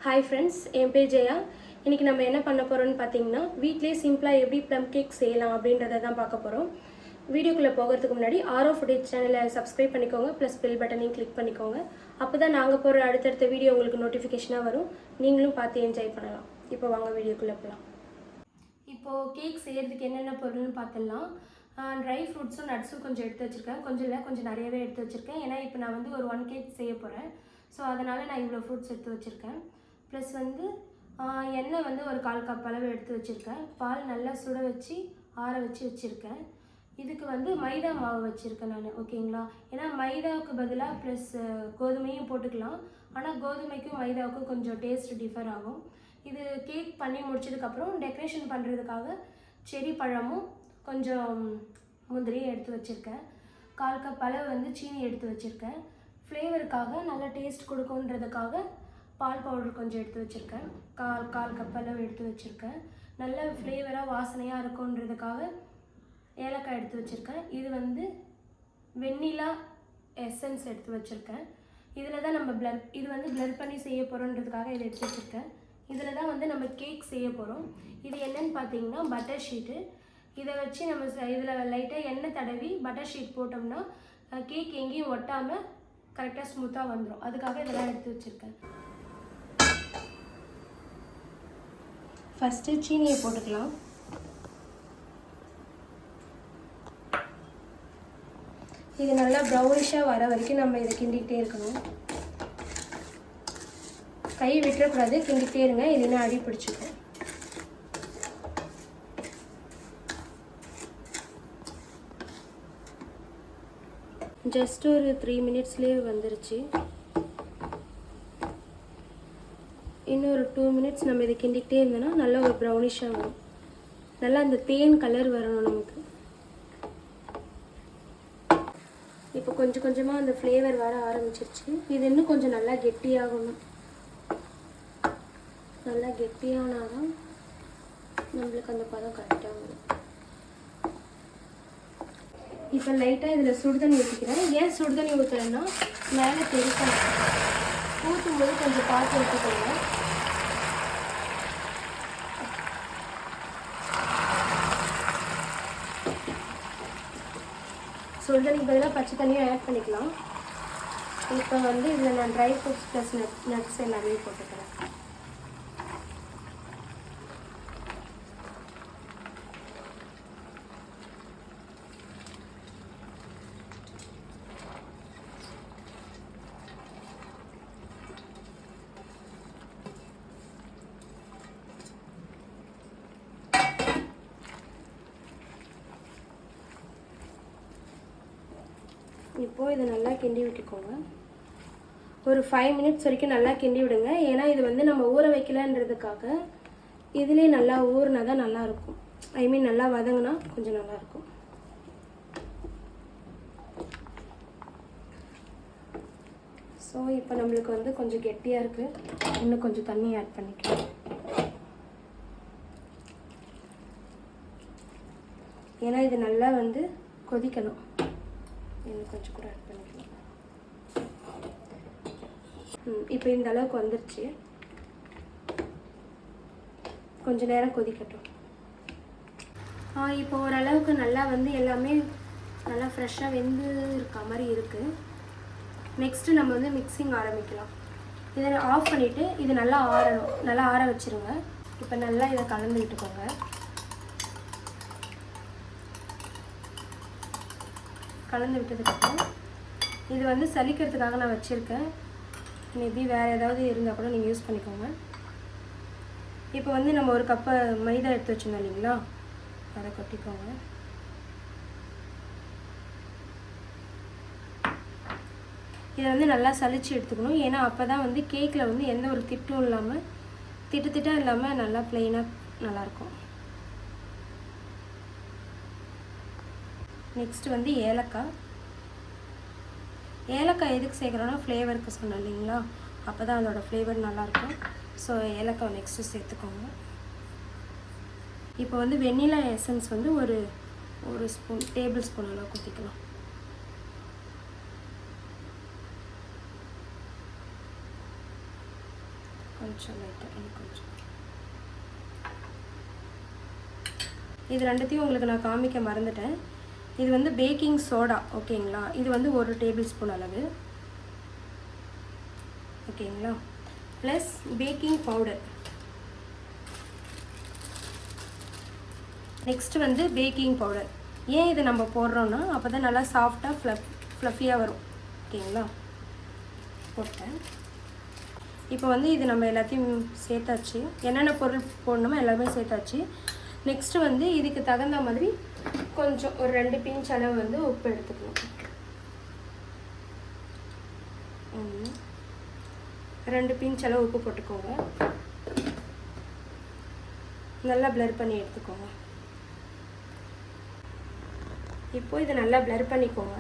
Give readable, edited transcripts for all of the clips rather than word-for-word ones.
Hi friends, என் பேர் ஜெயா. இன்னைக்கு நம்ம என்ன பண்ண போறோம்னு பாத்தீங்கன்னா வீட்லயே சிம்பிளா எப்படி ப்ளம் கேக் செய்யலாம் அப்படின்றத தான் பார்க்க போறோம். வீடியோக்குள்ள போகிறதுக்கு முன்னாடி ஆரோ ஃபுட் சேனலை சப்ஸ்கிரைப் பண்ணிக்கோங்க ப்ளஸ் பெல் பட்டனையும் கிளிக் பண்ணிக்கோங்க. அப்பதான் நாங்க போற அடுத்தடுத்த வீடியோ உங்களுக்கு நோட்டிஃபிகேஷனா வரும். நீங்களும் பார்த்து என்ஜாய் பண்ணலாம். இப்போ வாங்க வீடியோக்குள்ள போலாம். இப்போ கேக் செய்யறதுக்கு என்னென்ன பொருள்னு பார்த்தலாம். ட்ரை ஃப்ரூட்ஸும் நட்ஸும் கொஞ்சம் எடுத்து வச்சிருக்கேன். கொஞ்சம் நிறையவே எடுத்து வச்சிருக்கேன். ஏன்னா இப்போ நான் வந்து ஒரு 1 கேக் செய்ய போறேன். ஸோ அதனால் நான் இவ்வளோ ஃப்ரூட்ஸ் எடுத்து வச்சுருக்கேன். ப்ளஸ் வந்து எண்ணெய் வந்து ஒரு 1/4 கப் அளவு எடுத்து வச்சுருக்கேன். பால் நல்லா சுட வச்சு ஆற வச்சு வச்சுருக்கேன். இதுக்கு வந்து மைதா மாவு வச்சுருக்கேன் நான், ஓகேங்களா? ஏன்னா மைதாவுக்கு பதிலாக ப்ளஸ் கோதுமையும் போட்டுக்கலாம். ஆனால் கோதுமைக்கும் மைதாவுக்கும் கொஞ்சம் டேஸ்ட் டிஃபர் ஆகும். இது கேக் பண்ணி முடிச்சதுக்கப்புறம் டெக்கரேஷன் பண்ணுறதுக்காக செரி பழமும் கொஞ்சம் முந்திரியும் எடுத்து வச்சுருக்கேன். 1/4 கப் அளவு வந்து சீனி எடுத்து வச்சுருக்கேன். ஃப்ளேவருக்காக நல்லா டேஸ்ட் கொடுக்குன்றதுக்காக பால் பவுடர் கொஞ்சம் எடுத்து வச்சுருக்கேன். 1/4 கப் அளவு எடுத்து வச்சுருக்கேன். நல்ல ஃப்ளேவராக வாசனையாக இருக்குன்றதுக்காக ஏலக்காய் எடுத்து வச்சுருக்கேன். இது வந்து வெண்ணிலா எசன்ஸ் எடுத்து வச்சுருக்கேன். இதில் தான் நம்ம இது வந்து பிளர் பண்ணி செய்ய போகிறோன்றதுக்காக இதை எடுத்து வச்சுருக்கேன். இதில் தான் வந்து நம்ம கேக் செய்ய போகிறோம். இது என்னன்னு பார்த்தீங்கன்னா பட்டர் ஷீட்டு. இதை வச்சு நம்ம இதில் லைட்டாக எண்ணெய் தடவி பட்டர் ஷீட் போட்டோம்னா கேக் எங்கேயும் ஒட்டாமல் கரெக்டாக ஸ்மூத்தாக வந்துடும். அதுக்காக இதெல்லாம் எடுத்து வச்சுருக்கேன். ஃபஸ்ட்டு சீனியை போட்டுக்கலாம். இது நல்லா ப்ரௌனிஷாக வர வரைக்கும் நம்ம இதை கிண்டிகிட்டே இருக்கணும். கை விட்டுறக்கூடாது, கிண்டிகிட்டே இருங்க, இல்லைன்னா அடி பிடிச்சிக்கும். ஜஸ்ட் ஒரு 3 மினிட்ஸ்லேயே வந்துருச்சு. இன்னும் ஒரு 2 மினிட்ஸ் நம்ம இதை கிண்டிக்கிட்டே இருந்தோன்னா நல்லா ஒரு ப்ரௌனிஷாக வரும். நல்லா அந்த தேன் கலர் வரணும் நமக்கு. இப்போ கொஞ்சம் கொஞ்சமாக அந்த ஃப்ளேவர் வர ஆரம்பிச்சிருச்சு. இது இன்னும் கொஞ்சம் நல்லா கெட்டியாகணும். நல்லா கெட்டியானால் தான் நம்மளுக்கு அந்த பதம் கரெக்டாக வரும். இப்போ லைட்டாக இதில் சுடுதண்ணி ஊற்றிக்கிறேன். ஏன் சுடுதண்ணி ஊற்றுறேன்னா மேலே தெரிக்கணும். ஊற்றும் போது கொஞ்சம் பார்த்து ஊற்றிக்கோங்க. சுடுதண்ணிக்கு பதிலாக பச்சை தண்ணியும் ஆட் பண்ணிக்கலாம். இப்போ வந்து இதில் நான் ட்ரை ஃப்ரூட்ஸ் ப்ளஸ் நட்ஸ் எல்லாமே போட்டுக்கிறேன். இப்போது இதை நல்லா கிண்டி விட்டுக்கோங்க. ஒரு 5 மினிட்ஸ் வரைக்கும் நல்லா கிண்டி விடுங்க. ஏன்னா இது வந்து நம்ம ஊற வைக்கலன்றதுக்காக இதிலே நல்லா ஊறினா தான் நல்லாயிருக்கும். நல்லா வதங்கினா கொஞ்சம் நல்லாயிருக்கும். ஸோ இப்போ நம்மளுக்கு வந்து கொஞ்சம் கெட்டியாக இருக்குது. இன்னும் கொஞ்சம் தண்ணி ஆட் பண்ணிக்கலாம். ஏன்னா இது நல்லா வந்து கொதிக்கணும். இன்னும் கொஞ்சம் கூட ஆட் பண்ணிக்கலாம். இப்போ இந்த அளவுக்கு வந்துருச்சு. கொஞ்சம் நேரம் கொதிக்கட்டும். இப்போ ஓரளவுக்கு நல்லா வந்து எல்லாமே நல்லா ஃப்ரெஷ்ஷாக வெந்து இருக்க மாதிரி இருக்குது. நெக்ஸ்ட்டு நம்ம வந்து மிக்சிங் ஆரம்பிக்கலாம். இதை ஆஃப் பண்ணிவிட்டு இது நல்லா ஆறணும். நல்லா ஆற வச்சுருங்க. இப்போ நல்லா இதை கலந்து விட்டுக்கோங்க. கலந்து விட்டதுக்கப்புறம் இது வந்து சலிக்கிறதுக்காக நான் வச்சுருக்கேன். மேபி வேறு ஏதாவது இருந்தால் கூட நீங்கள் யூஸ் பண்ணிக்கோங்க. இப்போ வந்து நம்ம ஒரு கப்பை மைதா எடுத்து வச்சுருந்தோம் இல்லைங்களா, அதை கொட்டிக்கோங்க. இதை வந்து நல்லா சலிச்சு எடுத்துக்கணும். ஏன்னா அப்போ தான் வந்து கேக்கில் வந்து எந்த ஒரு திட்டும் இல்லாமல் திட்டாக இல்லாமல் நல்லா ப்ளெயினாக நல்லாயிருக்கும். நெக்ஸ்ட் வந்து ஏலக்காய். ஏலக்காய் எதுக்கு சேர்க்குறோன்னா ஃப்ளேவருக்கு சொன்னோம் இல்லைங்களா, அப்போ தான் அதோட ஃப்ளேவர் நல்லாயிருக்கும். ஸோ ஏலக்காய் நெக்ஸ்ட்டு சேர்த்துக்கோங்க. இப்போ வந்து வெண்ணிலா எசன்ஸ் வந்து ஒரு ஸ்பூன் டேபிள் ஸ்பூன் அளவு ஊற்றிக்கலாம். கொஞ்சம் கொஞ்சம் லைட்டாக கொஞ்சம் இது ரெண்டுத்தையும் உங்களுக்கு நான் காமிக்க மறந்துட்டேன். இது வந்து பேக்கிங் சோடா ஓகேங்களா. இது வந்து 1 டேபிள் ஸ்பூன் அளவு ஓகேங்களா. Plus baking powder. நெக்ஸ்ட்டு வந்து பேக்கிங் பவுடர். ஏன் இது நம்ம போடுறோன்னா அப்போ தான் நல்லா சாஃப்டாக ஃப்ளஃபியாக வரும் ஓகேங்களா. போட்டேன். இப்போ வந்து இது நம்ம எல்லாத்தையும் சேர்த்தாச்சு. என்னென்ன பொருள் போடணுமோ எல்லாமே சேர்த்தாச்சு. நெக்ஸ்ட்டு வந்து இதுக்கு தகுந்த மாதிரி கொஞ்சம் ஒரு 2 பிஞ்ச் அளவு வந்து உப்பு எடுத்துக்கணும். 2 பிஞ்ச் அளவு உப்பு போட்டுக்கோங்க. நல்லா பிளர் பண்ணி எடுத்துக்கோங்க. இப்போ இதை நல்லா பிளர் பண்ணிக்கோங்க.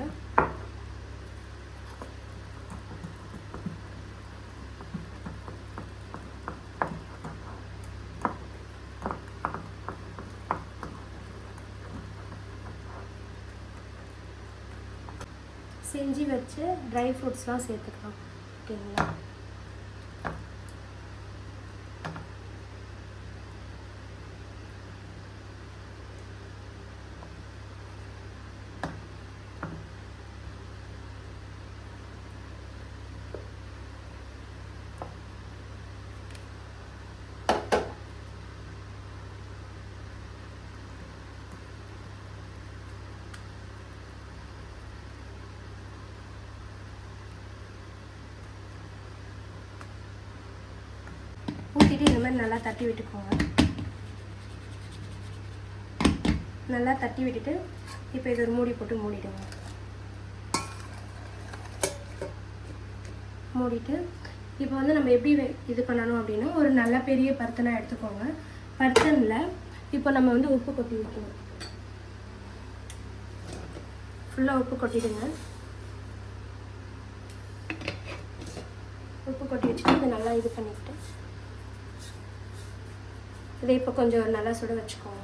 செஞ்சு வச்சு ட்ரை ஃப்ரூட்ஸ்லாம் சேர்த்துக்கலாம் ஓகேங்களா. ஊற்றிட்டு இந்த மாதிரி நல்லா தட்டி விட்டுக்கோங்க. நல்லா தட்டி விட்டுட்டு இப்போ இது ஒரு மூடி போட்டு மூடிடுங்க. மூடிட்டு இப்போ வந்து நம்ம எப்படி இது பண்ணணும் அப்படின்னா ஒரு நல்ல பெரிய பர்த்தனை எடுத்துக்கோங்க. பர்த்தனில் இப்போ நம்ம வந்து உப்பு கொட்டி வைக்கணும். ஃபுல்லாக உப்பு கொட்டிடுங்க. உப்பு கொட்டி வச்சுட்டு இதை நல்லா இது பண்ணிவிட்டு இதை இப்போ கொஞ்சம் நல்லா சுட வச்சுக்கோங்க.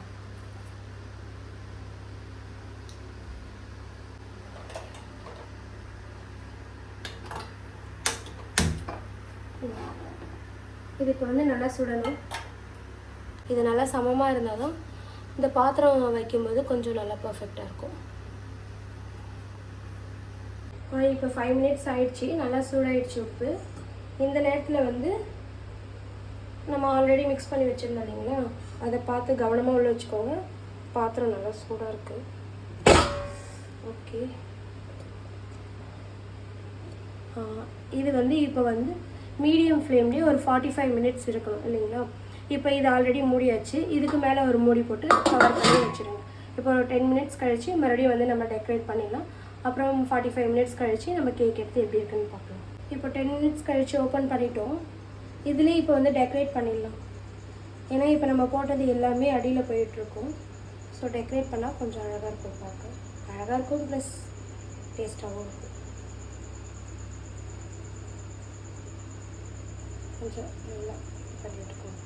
இது இப்போ வந்து நல்லா சுடணும். இது நல்லா சமமாக இருந்தால் தான் இந்த பாத்திரம் வைக்கும்போது கொஞ்சம் நல்லா பர்ஃபெக்டாக இருக்கும். இப்போ 5 மினிட்ஸ் ஆயிடுச்சு. நல்லா சூடாயிடுச்சு உப்பு. இந்த நேரத்தில் வந்து நம்ம ஆல்ரெடி மிக்ஸ் பண்ணி வச்சுருந்தோம் இல்லைங்களா, அதை பார்த்து கவனமாக உள்ள வச்சுக்கோங்க. பாத்திரம் நல்லா சூடாக இருக்குது. ஓகே, இது வந்து இப்போ வந்து மீடியம் ஃப்ளேம்லேயே ஒரு 45 மினிட்ஸ் இருக்கணும் இல்லைங்களா. இப்போ இது ஆல்ரெடி மூடியாச்சு. இதுக்கு மேலே ஒரு மூடி போட்டு கவர் பண்ணி வச்சுருங்க. இப்போ ஒரு 10 மினிட்ஸ் கழித்து மறுபடியும் வந்து நம்ம டெக்கரேட் பண்ணிடலாம். அப்புறம் 45 மினிட்ஸ் கழித்து நம்ம கேக் எடுத்து எப்படி இருக்குன்னு பார்க்கலாம். இப்போ 10 மினிட்ஸ் கழித்து ஓப்பன் பண்ணிட்டோம். இதுலேயே இப்போ வந்து டெக்கரேட் பண்ணிடலாம். ஏன்னா இப்போ நம்ம போட்டது எல்லாமே அடியில் போயிட்டுருக்கும். ஸோ டெக்கரேட் பண்ணால் கொஞ்சம் அழகாக இருக்கும். பார்க்க அழகாக இருக்கும், ப்ளஸ் டேஸ்ட்டாகவும் இருக்கும். கொஞ்சம் நல்லா பண்ணிட்டுருக்கோம்.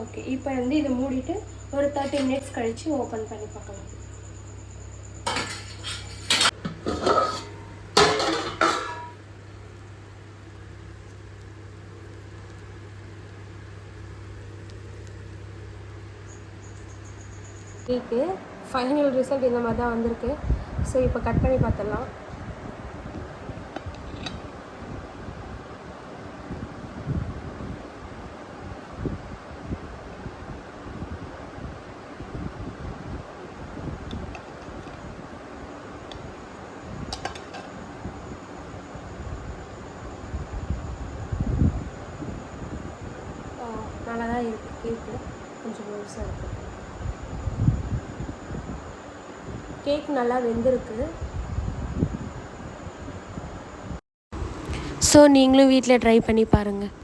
ஓகே, இப்போ வந்து இதை மூடிட்டு ஒரு 30 மினிட்ஸ் கழித்து ஓப்பன் பண்ணி பார்க்கலாம். கேக்கு ஃபைனல் ரிசல்ட் இந்த மாதிரி தான் வந்திருக்கு. ஸோ இப்போ கட் பண்ணி பார்த்துடலாம். நல்லா தான் இருக்குது கேக்கு, கொஞ்சம் லூஸாக இருக்குது. கேக் நல்லா வெந்திருக்கு. ஸோ நீங்களும் வீட்டில் ட்ரை பண்ணி பாருங்கள்.